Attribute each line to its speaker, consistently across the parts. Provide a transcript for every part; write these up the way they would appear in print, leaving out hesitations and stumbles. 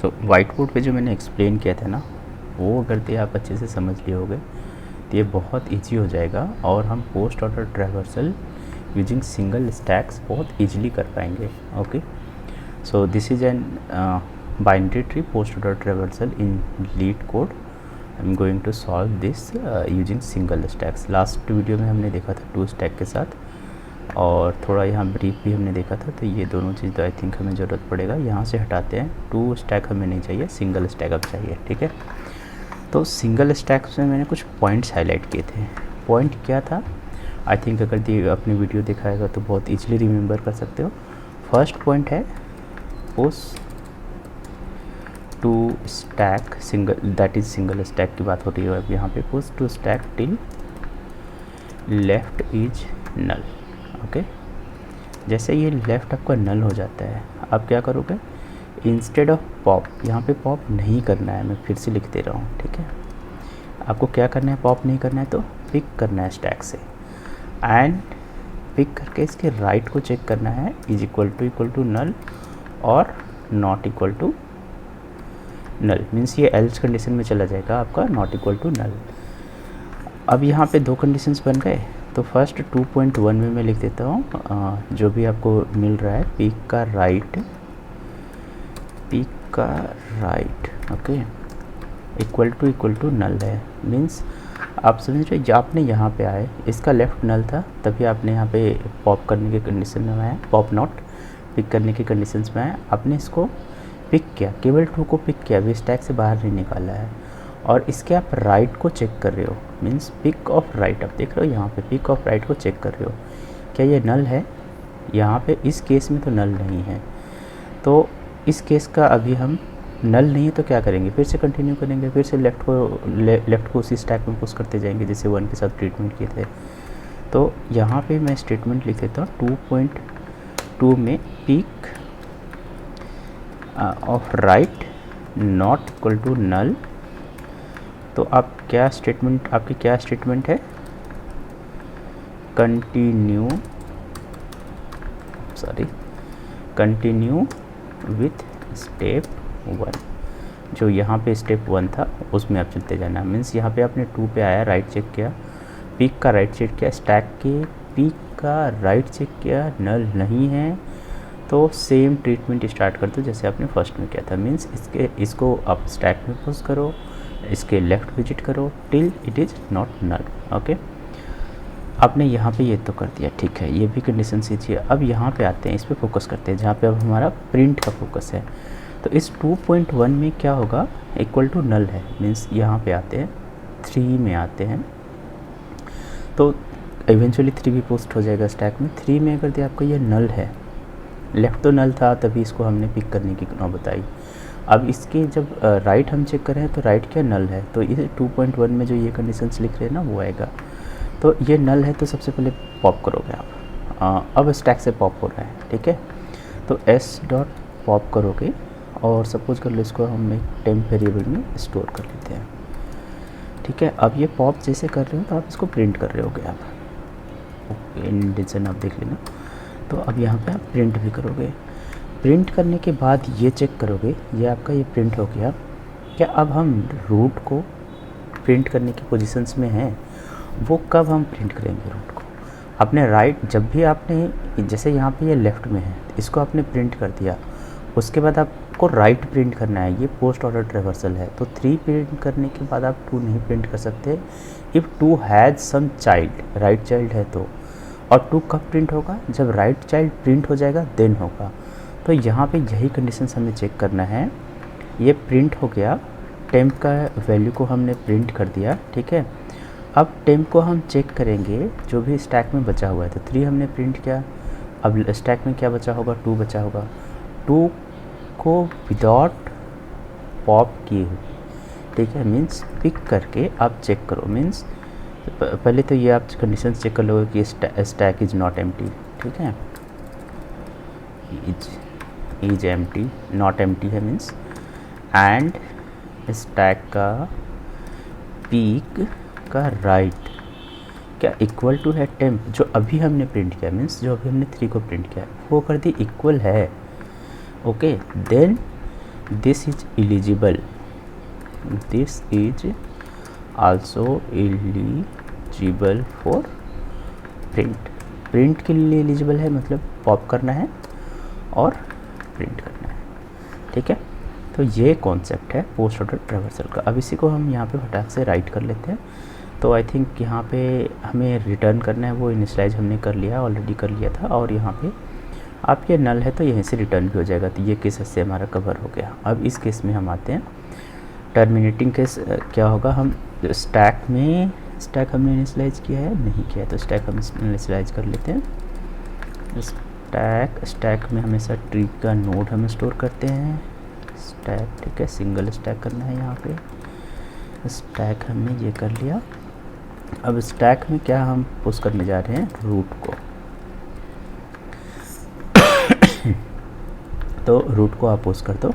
Speaker 1: So white board पे जो मैंने एक्सप्लेन किया था ना, वो अगर आप अच्छे से समझ लिए होगे तो ये बहुत ईजी हो जाएगा और हम post order traversal using single stacks बहुत ईजिली कर पाएंगे. Okay, so this is an binary tree post order traversal in LeetCode. I am going to solve this using single stacks. Last video में हमने देखा था 2 stack के साथ और थोड़ा यहाँ ब्रीफ भी हमने देखा था. तो ये दोनों चीज़ आई थिंक हमें ज़रूरत पड़ेगा. यहाँ से हटाते हैं, 2 स्टैक हमें नहीं चाहिए, सिंगल स्टैक अब चाहिए. ठीक है, तो सिंगल स्टैक में मैंने कुछ पॉइंट्स हाईलाइट किए थे. पॉइंट क्या था, आई थिंक अगर अपनी वीडियो दिखाएगा तो बहुत ईजिली रिमेंबर कर सकते हो. फर्स्ट पॉइंट है push to stack single, that is single stack की बात हो रही है अब यहाँ पे. Push to stack till left is null. Okay, जैसे ये लेफ़्ट आपका नल हो जाता है, आप क्या करोगे, इंस्टेड ऑफ पॉप, यहाँ पे पॉप नहीं करना है, मैं फिर से लिख दे रहा हूँ. ठीक है, आपको क्या करना है, पॉप नहीं करना है तो पिक करना है स्टैक से एंड पिक करके इसके राइट को चेक करना है, इज इक्वल टू नल और not equal to null. Means ये एल्स कंडीशन में चला जाएगा आपका, नॉट इक्वल टू नल. अब यहाँ पे 2 कंडीशंस बन गए. तो फर्स्ट 2.1 में मैं लिख देता हूँ जो भी आपको मिल रहा है, पिक का right okay equal to null है. मीन्स आप समझ रहे, जब आपने यहाँ पे आए, इसका लेफ़्ट नल था, तभी आपने यहाँ पे पॉप करने के कंडीशन में आया, पॉप नॉट पिक करने के कंडीशंस में आया. आपने इसको पिक किया, केवल ट्रू को पिक किया, अभी स्टैक से बाहर नहीं निकाला है. और इसके आप राइट को चेक कर रहे हो, मीन्स पिक ऑफ राइट. आप देख रहे हो यहाँ पे पिक ऑफ राइट को चेक कर रहे हो, क्या ये नल है. यहाँ पे इस केस में तो नल नहीं है, तो इस केस का अभी हम नल नहीं है तो क्या करेंगे, फिर से कंटिन्यू करेंगे, फिर से लेफ़्ट को उसी स्टैक में पुश करते जाएंगे जैसे 1 के साथ ट्रीटमेंट किए थे. तो यहाँ पे मैं स्टेटमेंट लिख देता हूँ 2.2 में peek of right not equal to null. तो आप क्या स्टेटमेंट, आपकी क्या स्टेटमेंट है, कंटिन्यू विथ स्टेप 1. जो यहाँ पे स्टेप 1 था उसमें आप चलते जाना. मीन्स यहाँ पे आपने 2 पे आया, राइट चेक किया, पिक का राइट चेक किया, स्टैक के पिक का राइट चेक किया, नल नहीं है, तो सेम ट्रीटमेंट स्टार्ट कर दो जैसे आपने फर्स्ट में किया था. मीन्स इसको आप स्टैक में पुश करो, इसके लेफ़्ट विजिट करो till it is not null. Okay, आपने यहाँ पे ये तो कर दिया. ठीक है, ये भी कंडीशन सीखिए. अब यहाँ पे आते हैं, इस पे फोकस करते हैं जहाँ पे अब हमारा प्रिंट का फोकस है. तो इस 2.1 में क्या होगा, इक्वल टू नल है. मीन्स यहाँ पे आते हैं, 3 में आते हैं, तो इवेंचुअली 3 भी पोस्ट हो जाएगा स्टैक में. 3 में अगर दिया आपको ये नल है, लेफ़्ट तो नल था, तभी इसको हमने पिक करने की नौ बताई. अब इसके जब राइट हम चेक करें तो राइट क्या नल है, तो इस 2.1 में जो ये कंडीशंस लिख रहे हैं ना वो आएगा. तो ये नल है तो सबसे पहले पॉप करोगे आप. अब स्टैक से पॉप हो रहा है. ठीक है, तो एस डॉट पॉप करोगे और सपोज कर लो इसको हम एक टेम्प वेरिएबल में स्टोर कर लेते हैं. ठीक है, अब ये पॉप जैसे कर रहे हो तो आप इसको प्रिंट कर रहे होगे आप. ओके, इंडिजन आप देख लेना. तो अब यहाँ पे आप प्रिंट भी करोगे. प्रिंट करने के बाद ये चेक करोगे, ये आपका ये प्रिंट हो गया. क्या अब हम रूट को प्रिंट करने की पोजीशंस में हैं, वो कब हम प्रिंट करेंगे रूट को. आपने राइट, जब भी आपने, जैसे यहाँ पे ये लेफ़्ट में है, इसको आपने प्रिंट कर दिया, उसके बाद आपको राइट प्रिंट करना है. ये पोस्ट ऑर्डर ट्रैवर्सल है, तो 3 प्रिंट करने के बाद आप 2 नहीं प्रिंट कर सकते. If 2 has some child, right child है तो. और 2 कब प्रिंट होगा, जब राइट चाइल्ड प्रिंट हो जाएगा देन होगा. तो यहाँ पे यही कंडीशंस हमें चेक करना है. ये प्रिंट हो गया, टेम्प का वैल्यू को हमने प्रिंट कर दिया. ठीक है, अब टेम्प को हम चेक करेंगे जो भी स्टैक में बचा हुआ है. तो 3 हमने प्रिंट किया, अब स्टैक में क्या बचा होगा, 2 बचा होगा. 2 को विदाउट पॉप किए हुए, ठीक है, मीन्स पिक करके आप चेक करो. मीन्स पहले तो ये आप कंडीशंस चेक कर लोगे कि स्टैक इज़ नॉट एम्प्टी. ठीक है, इज एम्प्टी, नॉट एम्प्टी है मीन्स. एंड स्टैक का पीक का राइट क्या इक्वल टू है टेम्प, जो अभी हमने प्रिंट किया, मीन्स जो अभी हमने 3 को प्रिंट किया वो कर दी इक्वल है. Okay, then this is eligible, this is also eligible for print. Print के लिए एलिजिबल है मतलब पॉप करना है और प्रिंट करना है, ठीक है। तो ये कॉन्सेप्ट है पोस्ट ऑर्डर ट्रैवर्सल का। अब इसी को हम यहाँ पे फटाक से राइट कर लेते हैं। तो आई थिंक यहाँ पे हमें रिटर्न करना है, वो इनिशियलाइज हमने कर लिया, ऑलरेडी कर लिया था। और यहाँ पे आप ये नल है तो यहीं से रिटर्न भी हो जाएगा। तो ये केस से हमारा कवर हो गया। अब इस केस में हम आते हैं टर्मिनेटिंग केस। क्या होगा, हम स्टैक में, स्टैक हमने इनिशियलाइज किया है, नहीं किया है, तो स्टैक हम इनिशियलाइज कर लेते हैं। स्टैक में हमेशा ट्री का नोड हम स्टोर करते हैं। स्टैक, ठीक है, सिंगल स्टैक करना है यहाँ पे। स्टैक हमने ये कर लिया। अब स्टैक में क्या हम पुश करने जा रहे हैं, रूट को। तो रूट को आप पुश कर दो,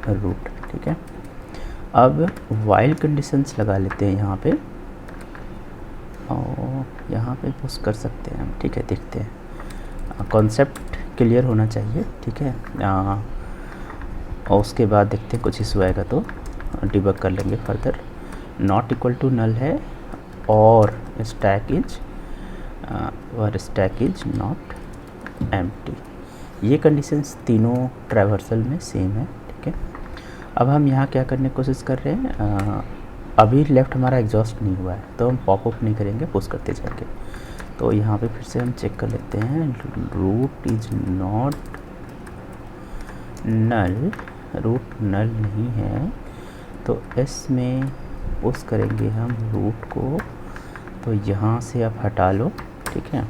Speaker 1: रूट, ठीक है। अब वाइल कंडीशंस लगा लेते हैं यहाँ पे, और यहाँ पे पुश कर सकते हैं हम, ठीक है। देखते हैं, कॉन्सेप्ट क्लियर होना चाहिए, ठीक है। और उसके बाद देखते हैं कुछ इशू आएगा तो डिबग कर लेंगे further. Not equal to null है और स्टैक इज नॉट एम्प्टी। ये कंडीशंस तीनों ट्रैवर्सल में सेम है, ठीक है। अब हम यहाँ क्या करने की कोशिश कर रहे हैं, अभी लेफ़्ट हमारा एग्जॉस्ट नहीं हुआ है तो हम पॉपअप नहीं करेंगे, पुश करते जाएंगे। तो यहाँ पे फिर से हम चेक कर लेते हैं, root is not null, root null नहीं है तो एस में पुश करेंगे हम रूट को। तो यहाँ से आप हटा लो, ठीक है।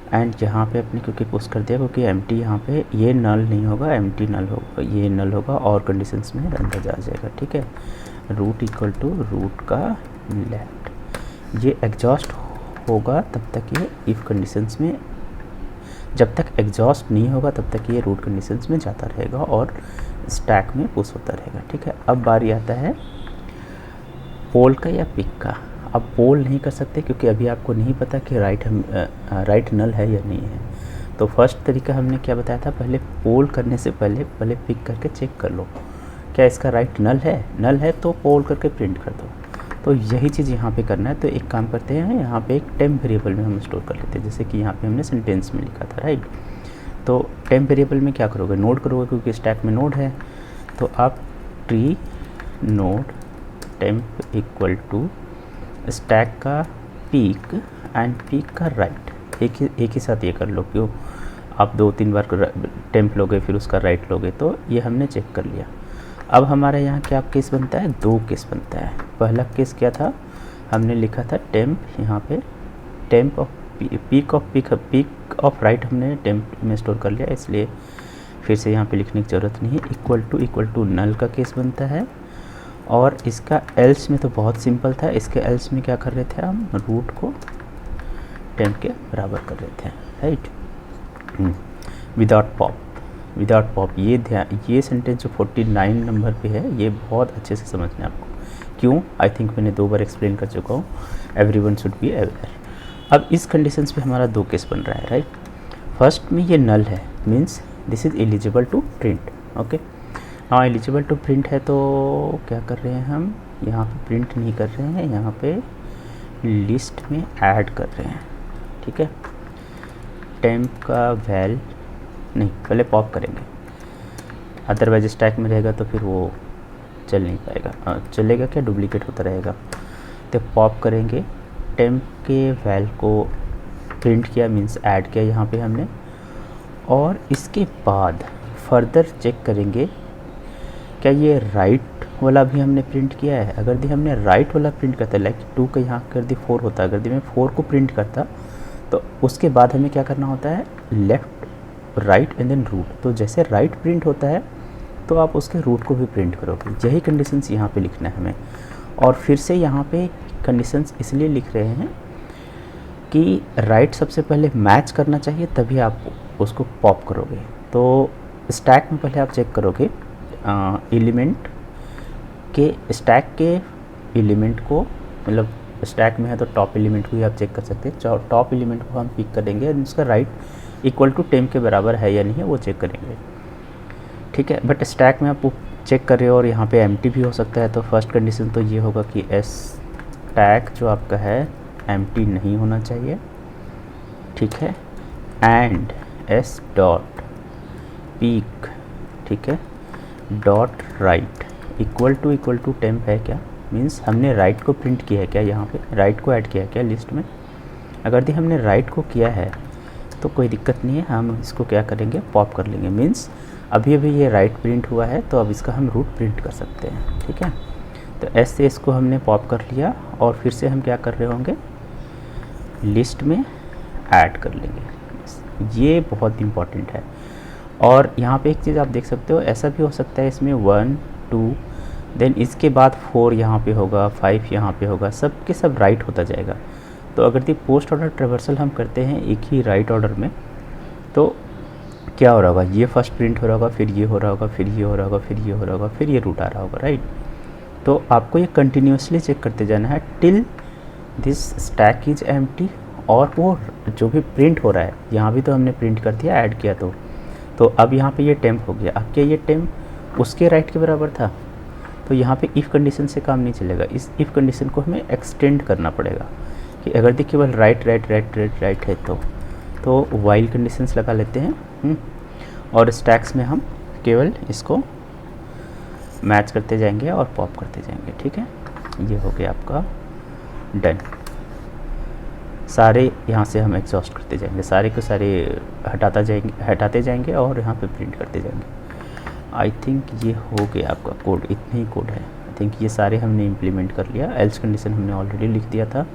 Speaker 1: एंड यहाँ पे अपने क्योंकि पुश कर दिया, क्योंकि एम्प्टी यहाँ पे ये नल नहीं होगा, एम्प्टी नल होगा, ये नल होगा और कंडीशंस में अंदर जा जाएगा, ठीक है। रूट इक्वल टू रूट का लेफ्ट, ये एग्जॉस्ट होगा तब तक ये इफ़ कंडीशंस में, जब तक एग्जॉस्ट नहीं होगा तब तक ये रूट कंडीशंस में जाता रहेगा और स्टैक में पुश होता रहेगा, ठीक है। अब बारी आता है पोल का या पिक का। अब पोल नहीं कर सकते क्योंकि अभी आपको नहीं पता कि राइट नल है या नहीं है। तो फर्स्ट तरीका हमने क्या बताया था, पहले पोल करने से पहले पिक करके चेक कर लो क्या इसका राइट नल है। नल है तो पोल करके प्रिंट कर दो। तो यही चीज़ यहाँ पे करना है। तो एक काम करते हैं, यहाँ पे एक टेम्प वेरिएबल में हम स्टोर कर लेते हैं, जैसे कि यहाँ पे हमने सेंटेंस में लिखा था, राइट। तो टेम्प वेरिएबल में क्या करोगे, नोड करोगे, क्योंकि स्टैक में नोड है। तो आप tree node temp equal to stack का पीक एंड पीक का राइट, एक ही साथ ये कर लो। क्यों, आप 2-3 बार टेम्प लोगे फिर उसका राइट लोगे। तो ये हमने चेक कर लिया। अब हमारे यहाँ क्या केस बनता है, 2 केस बनता है। पहला केस क्या था, हमने लिखा था टेम्प, यहाँ पे temp off peak of right हमने टेम्प में स्टोर कर लिया, इसलिए फिर से यहाँ पे लिखने की ज़रूरत नहीं है। इक्वल टू नल का केस बनता है। और इसका एल्स में तो बहुत सिंपल था, इसके एल्स में क्या कर रहे थे हम, रूट को टेम्प के बराबर कर रहे थे, राइट। विदाउट पॉप ये ध्यान, ये सेंटेंस जो 49 नंबर पे है ये बहुत अच्छे से समझना है आपको। क्यों, आई थिंक मैंने 2 बार एक्सप्लेन कर चुका हूँ, एवरीवन शुड बी अवेयर। अब इस कंडीशंस पे हमारा 2 केस बन रहा है, राइट। फर्स्ट में ये नल है, means this is eligible to print, okay. हाँ, एलिजिबल टू प्रिंट है तो क्या कर रहे हैं हम, यहाँ पे प्रिंट नहीं कर रहे हैं, यहाँ पे लिस्ट में ऐड कर रहे हैं, ठीक है। टेम्प का वैल नहीं, पहले पॉप करेंगे, अदरवाइज स्टैक में रहेगा तो फिर वो चल नहीं पाएगा। चलेगा क्या, डुप्लीकेट होता रहेगा। तो पॉप करेंगे, टेम्प के वैल को प्रिंट किया, मीन्स ऐड किया यहाँ पे हमने। और इसके बाद फर्दर चेक करेंगे क्या ये राइट वाला भी हमने प्रिंट किया है। अगर दी हमने राइट वाला प्रिंट करता, लाइक 2 का यहाँ कर दी 4 होता, अगर दी मैं 4 को प्रिंट करता तो उसके बाद हमें क्या करना होता है, left right and then root. तो जैसे राइट प्रिंट होता है तो आप उसके रूट को भी प्रिंट करोगे। यही कंडीशंस यहाँ पे लिखना है हमें। और फिर से यहाँ पे कंडीशंस इसलिए लिख रहे हैं कि राइट सबसे पहले मैच करना चाहिए, तभी आप उसको पॉप करोगे। तो स्टैक में पहले आप चेक करोगे एलिमेंट के, स्टैक के एलिमेंट को, मतलब स्टैक में है तो टॉप एलिमेंट को ही आप चेक कर सकते हैं। टॉप एलिमेंट को हम पिक करेंगे और उसका राइट इक्वल टू टेम्प के बराबर है या नहीं है वो चेक करेंगे, ठीक है। बट स्टैक में आप चेक कर रहे हो और यहाँ पे एम्प्टी भी हो सकता है, तो फर्स्ट कंडीशन तो ये होगा कि स्टैक जो आपका है एम्प्टी नहीं होना चाहिए, ठीक है। एंड एस डॉट पीक, ठीक है, dot right equal to temp है क्या, मीन्स हमने राइट को प्रिंट किया है क्या, यहाँ पे राइट को ऐड किया है क्या लिस्ट में। अगर हमने राइट को किया है तो कोई दिक्कत नहीं है, हम इसको क्या करेंगे, पॉप कर लेंगे। मीन्स अभी ये राइट प्रिंट हुआ है तो अब इसका हम रूट प्रिंट कर सकते हैं, ठीक है। तो एस से इसको हमने पॉप कर लिया और फिर से हम क्या कर रहे होंगे, लिस्ट में ऐड कर लेंगे। ये बहुत इम्पॉर्टेंट है। और यहाँ पे एक चीज़ आप देख सकते हो, ऐसा भी हो सकता है इसमें 1 2 देन इसके बाद 4 यहाँ पे होगा, 5 यहाँ पे होगा, सब के सब राइट होता जाएगा। तो अगर पोस्ट ऑर्डर ट्रेवर्सल हम करते हैं एक ही राइट ऑर्डर में, तो क्या हो रहा होगा, ये फर्स्ट प्रिंट हो रहा होगा, फिर ये हो रहा होगा, फिर ये हो रहा होगा, फिर ये हो रहा होगा, फिर ये रूट आ रहा होगा, राइट। तो आपको ये कंटिन्यूसली चेक करते जाना है till this stack is empty. और वो जो भी प्रिंट हो रहा है, यहाँ भी तो हमने प्रिंट कर दिया, ऐड किया, तो अब यहाँ पे ये टेम्प हो गया। अब क्या ये टेम्प उसके राइट के बराबर था, तो यहाँ पे इफ़ कंडीशन से काम नहीं चलेगा। इस इफ़ कंडीशन को हमें एक्सटेंड करना पड़ेगा कि अगर केवल राइट है तो वाइल कंडीशंस लगा लेते हैं और स्टैक्स में हम केवल इसको मैच करते जाएंगे और पॉप करते जाएंगे, ठीक है। ये हो गया आपका डन। सारे यहाँ से हम एग्जॉस्ट करते जाएंगे, सारे के सारे हटाते जाएंगे और यहाँ पे प्रिंट करते जाएंगे। आई थिंक ये हो गया आपका कोड, इतने ही कोड है। आई थिंक ये सारे हमने इम्प्लीमेंट कर लिया। एल्स कंडीशन हमने ऑलरेडी लिख दिया था,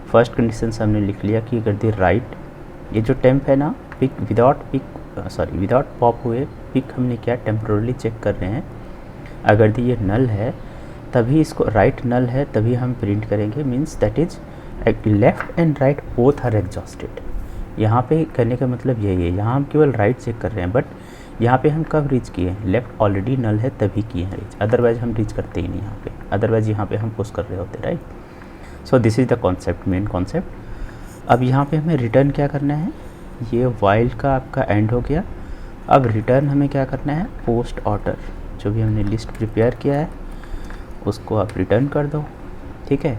Speaker 1: फर्स्ट कंडीशन से हमने लिख लिया कि अगर राइट, ये जो टेम्प है ना, पिक विदाउट पॉप हुए पिक हमने क्या टेम्पोरली चेक कर रहे हैं। अगर ये नल है तभी इसको, राइट नल है तभी हम प्रिंट करेंगे, means that is left and right both are exhausted. यहाँ पे करने का मतलब यही है, यहाँ हम केवल राइट चेक कर रहे हैं, बट यहाँ पे हम कब रीच किए हैं, लेफ़्ट ऑलरेडी नल है तभी किए हैं रीच, अदरवाइज हम रीच करते ही नहीं यहाँ पे, अदरवाइज यहाँ पे हम पुश कर रहे होते, right. So this is the concept, main concept. अब यहाँ पे हमें रिटर्न क्या करना है, ये वाइल का आपका एंड हो गया। अब रिटर्न हमें क्या करना है, पोस्ट ऑर्डर जो भी हमने लिस्ट प्रिपेयर किया है उसको आप रिटर्न कर दो, ठीक है।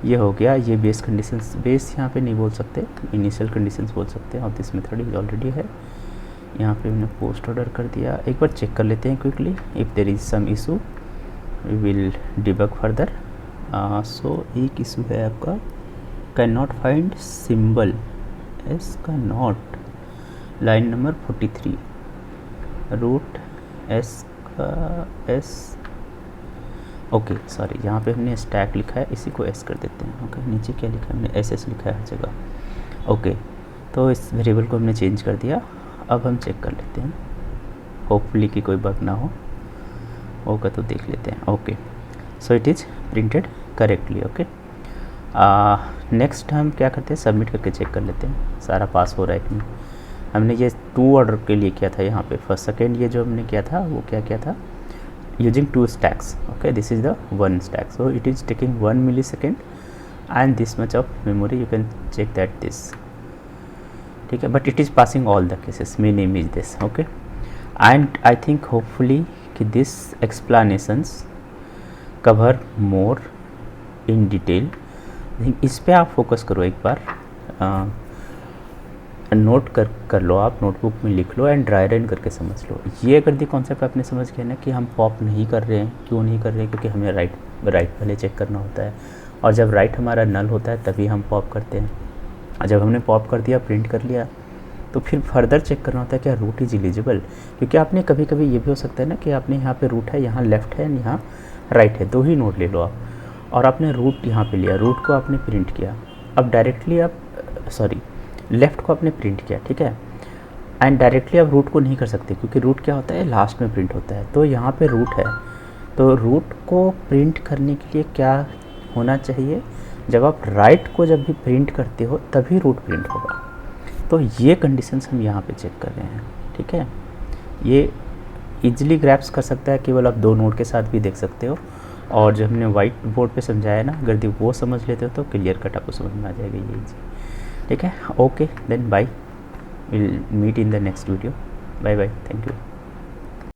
Speaker 1: ये हो गया। ये बेस कंडीशंस, बेस यहाँ पे नहीं बोल सकते, इनिशियल कंडीशंस बोल सकते हैं, और दिस मेथड इज ऑलरेडी है। यहाँ पे हमने पोस्ट ऑर्डर कर दिया। एक बार चेक कर लेते हैं quickly, if there is some issue we will debug further. So एक इशू है आपका, cannot find symbol, S का not, line number 43, root S का एस, ओके सॉरी, यहाँ पे हमने स्टैक लिखा है, इसी को एस कर देते हैं। ओके नीचे क्या लिखा है हमने, एस एस लिखा है हर जगह। ओके तो इस वेरिएबल को हमने चेंज कर दिया। अब हम चेक कर लेते हैं, होपफुली कि कोई बग ना होगा तो देख लेते हैं। Okay so it is printed correctly. Okay next हम क्या करते हैं, सबमिट करके चेक कर लेते हैं सारा पास हो रहा है कि नहीं। हमने ये 2 ऑर्डर के लिए किया था यहाँ पे, फर्स्ट सेकेंड ये जो हमने किया था वो क्या किया था, using 2 stacks. Okay, this is the 1 stack, so it is taking 1 millisecond and this much of memory, you can check that this, ठीक है, but it is passing all the cases, main name is this. Okay, and I think hopefully कि this explanations cover more in detail. इस पे आप focus करो एक बार, note कर लो, आप नोटबुक में लिख लो एंड ड्राई रन करके समझ लो। ये अगर दी कॉन्सेप्ट आपने समझ गया ना कि हम पॉप नहीं कर रहे हैं, क्यों नहीं कर रहे हैं, क्योंकि हमें राइट पहले चेक करना होता है, और जब राइट हमारा नल होता है तभी हम पॉप करते हैं। और जब हमने पॉप कर दिया, प्रिंट कर लिया, तो फिर फर्दर चेक करना होता है क्या रूट इज एलिजिबल। क्योंकि आपने कभी कभी ये भी हो सकता है ना कि आपने यहाँ पे रूट है, यहाँ लेफ़्ट है, यहाँ राइट है, 2 ही नोट ले लो आप, और आपने रूट यहाँ पे लिया, रूट को आपने प्रिंट किया। अब डायरेक्टली आप लेफ़्ट को आपने प्रिंट किया, ठीक है, एंड डायरेक्टली आप रूट को नहीं कर सकते क्योंकि रूट क्या होता है, लास्ट में प्रिंट होता है। तो यहाँ पे रूट है, तो रूट को प्रिंट करने के लिए क्या होना चाहिए, जब आप राइट को जब भी प्रिंट करते हो तभी रूट प्रिंट होगा। तो ये कंडीशंस हम यहाँ पे चेक कर रहे हैं, ठीक है। ये इजीली ग्रैप्स कर सकता है, केवल आप 2 नोट के साथ भी देख सकते हो, और जो हमने वाइट बोर्ड पे समझाया ना, अगर वो समझ लेते हो तो क्लियर कट आपको समझ में आ जाएगा ये इजी, ठीक है। Okay then bye, will meet in the next video, bye bye, thank you.